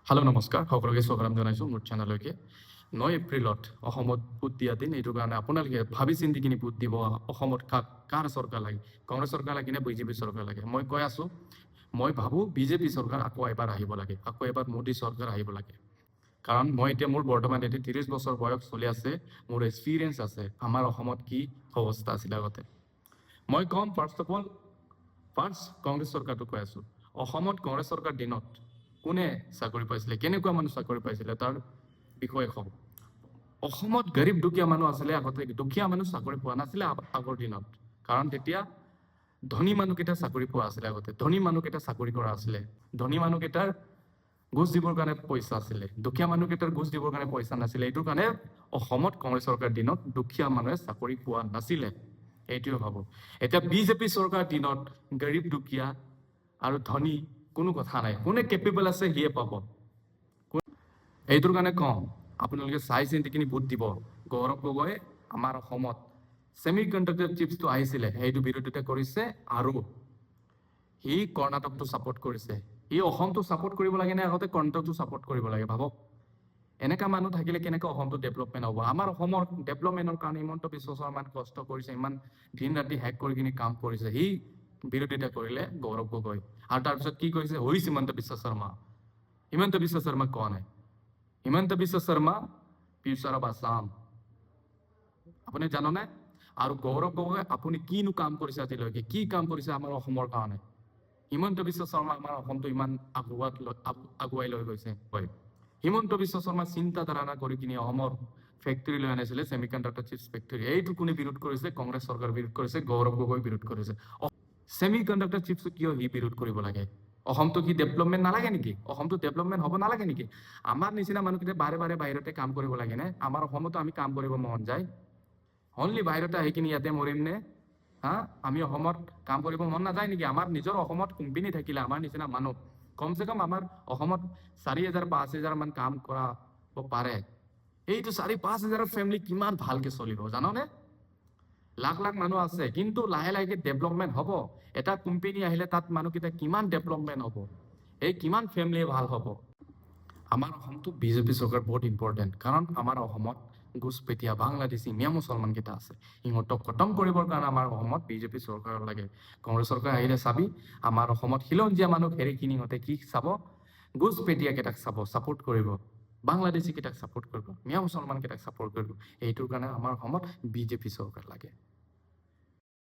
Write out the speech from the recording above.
Hello' নমস্কাৰ, সকলোকে স্বাগতম জনাইছোঁ মোৰ চেনেললৈকে। 9 এপ্ৰিলত অসমত ভোট দিয়া দিন। এইটো কাৰণে আপোনালোকে ভাবি চিন্তি কিনি ভোট দিব। অসমত কাৰ চৰকাৰ লাগে, কংগ্ৰেছ চৰকাৰ লাগে নে বিজেপি চৰকাৰ লাগে? মই কৈ আছোঁ, মই ভাবোঁ বিজেপি চৰকাৰ আকৌ এবাৰ আহিব লাগে, আকৌ এবাৰ মোদী চৰকাৰ আহিব লাগে। কাৰণ মই এতিয়া মোৰ বৰ্তমান 30 বছৰ বয়স চলি আছে, মোৰ এক্সপিৰিয়েঞ্চ আছে আমাৰ অসমত কি অৱস্থা আছিলে আগতে। মই ক'ম ফাৰ্ষ্ট কংগ্ৰেছ চৰকাৰটো কৈ আছোঁ। অসমত কংগ্ৰেছ চৰকাৰ দিনত কোনে চাকৰি পাইছিলে, কেনেকুৱা মানুহ চাকৰি পাইছিলে তাৰ বিষয়ে কওঁ। অসমত গৰীব দুখীয়া মানুহ আছিলে আগতে, দুখীয়া মানুহ চাকৰি পোৱা নাছিলে আগৰ দিনত। কাৰণ তেতিয়া ধনী মানুহকেইটা চাকৰি পোৱা আছিলে আগতে, ধনী মানুহকেইটা চাকৰি কৰা আছিলে, ধনী মানুহকেইটাৰ ঘোষ দিবৰ কাৰণে পইচা আছিলে, দুখীয়া মানুহকেইটাৰ ঘোষ দিবৰ কাৰণে পইচা নাছিলে। এইটো কাৰণে অসমত কংগ্ৰেছ চৰকাৰ দিনত দুখীয়া মানুহে চাকৰি পোৱা নাছিলে। এইটোৱে ভাবোঁ। এতিয়া বিজেপি চৰকাৰ দিনত গৰীব দুখীয়া আৰু ধনী কোনো কথা নাই, কোনে কেপেবল আছে সিয়ে পাব। এইটোৰ কাৰণে কওঁ, আপোনালোকে চাই চিন্তি কিনি ভোট দিব। গৌৰৱ গগৈ আমাৰ অসমত ছেমি কণ্ডাক্টৰ চিপছটো আহিছিলে, সেইটো বিৰোধিতা কৰিছে আৰু সি কৰ্ণাটকটো ছাপোৰ্ট কৰিছে। সি অসমটো ছাপোৰ্ট কৰিব লাগে নে আগতে কৰ্ণাটকটো ছাপোৰ্ট কৰিব লাগে? ভাবক, এনেকা মানুহ থাকিলে কেনেকৈ অসমটো ডেভেলপমেণ্ট হ'ব? আমাৰ অসমৰ ডেভেলপমেণ্টৰ কাৰণে হিমন্ত বিশ্ব শৰ্মাই কষ্ট কৰিছে, ইমান দিন ৰাতি হেক কৰি কিনি কাম কৰিছে। সি বিৰোধিতা কৰিলে গৌৰৱ গগৈ, আৰু তাৰপিছত কি কৰিছে হিমন্ত বিশ্ব শৰ্মা। হিমন্ত বিশ্ব শৰ্মা কোৱা নাই, হিমন্ত বিশ্ব শৰ্মা ফিউচাৰ অফ আছাম, আপুনি জাননে? আৰু গৌৰৱ গগৈ আপুনি কিনো কাম কৰিছে আজিলৈকে, কি কাম কৰিছে আমাৰ অসমৰ কাৰণে? হিমন্ত বিশ্ব শৰ্মা আমাৰ অসমটো ইমান আগুৱাই লৈ গৈছে। হয়, হিমন্ত বিশ্ব শৰ্মা চিন্তা ধাৰণা কৰি কিনি অসমৰ ফেক্টৰী লৈ আনিছিলে, ছেমি কণ্ডাক্টৰ চিপছ ফেক্টৰী। এইটো কোনে বিৰোধ কৰিছে? কংগ্ৰেছ চৰকাৰ বিৰোধ কৰিছে, গৌৰৱ গগৈ বিৰোধ কৰিছে। ছেমি কণ্ডাক্টৰ চিপছ কিয় সি বিৰোধ কৰিব লাগে? অসমটো কি ডেভেলপমেণ্ট নালাগে নেকি? অসমটো ডেভেলপমেণ্ট হ'ব নালাগে নেকি? আমাৰ নিচিনা মানুহকেইটা বাৰে বাৰে বাহিৰতে কাম কৰিব লাগে নে? আমাৰ অসমতো আমি কাম কৰিব মন যায়, অনলি বাহিৰতে আহি কিনি ইয়াতে মৰিম নে? আমি অসমত কাম কৰিব মন নাযায় নেকি? আমাৰ নিজৰ অসমত কোম্পানী থাকিলে আমাৰ নিচিনা মানুহ কমচে কম আমাৰ অসমত 4,000-5,000 মান কাম কৰাব পাৰে। এইটো 4,000-5,000 ফেমিলি কিমান ভালকে চলিব জাননে? লাখ লাখ মানুহ আছে, কিন্তু লাহে লাহে ডেভেলপমেণ্ট হ'ব। এটা কোম্পানী আহিলে তাত মানুহকেইটা কিমান ডেভেলপমেণ্ট হ'ব, এই কিমান ফেমিলি ভাল হ'ব। আমাৰ অসমটো বিজেপি চৰকাৰ বহুত ইম্পৰ্টেণ্ট, কাৰণ আমাৰ অসমত ঘুচপেটীয়া বাংলাদেশী মিয়া মুছলমানকেইটা আছে। সিহঁতক খতম কৰিবৰ কাৰণে আমাৰ অসমত বিজেপি চৰকাৰ লাগে। কংগ্ৰেছ চৰকাৰ আহিলে চাবি আমাৰ অসমত খিলঞ্জীয়া মানুহ হেৰিখিনি সিহঁতে কি চাব? ঘুচপেটীয়াকেইটাক চাব, ছাপোৰ্ট কৰিব, বাংলাদেশীকেইটাক ছাপোৰ্ট কৰিব, মিয়া মুছলমানকেইটাক ছাপোৰ্ট কৰিব। এইটোৰ কাৰণে আমাৰ অসমত বিজেপি চৰকাৰ লাগে।